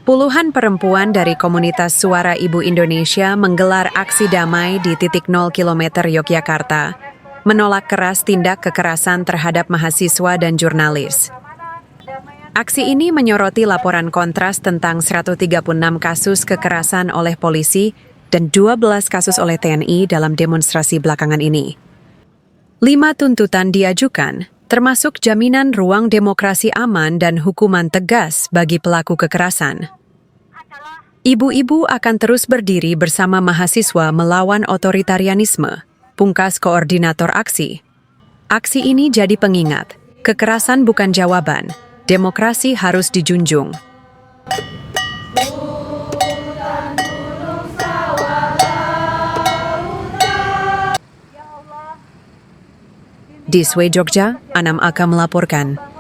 Puluhan perempuan dari komunitas Suara Ibu Indonesia menggelar aksi damai di titik 0 km Yogyakarta, menolak keras tindak kekerasan terhadap mahasiswa dan jurnalis. Aksi ini menyoroti laporan Kontras tentang 136 kasus kekerasan oleh polisi dan 12 kasus oleh TNI dalam demonstrasi belakangan ini. 5 tuntutan diajukan, termasuk jaminan ruang demokrasi aman dan hukuman tegas bagi pelaku kekerasan. Ibu-ibu akan terus berdiri bersama mahasiswa melawan otoritarianisme, pungkas koordinator aksi. Aksi ini jadi pengingat, kekerasan bukan jawaban, demokrasi harus dijunjung. Di Sway Jogja, Anam Aka melaporkan.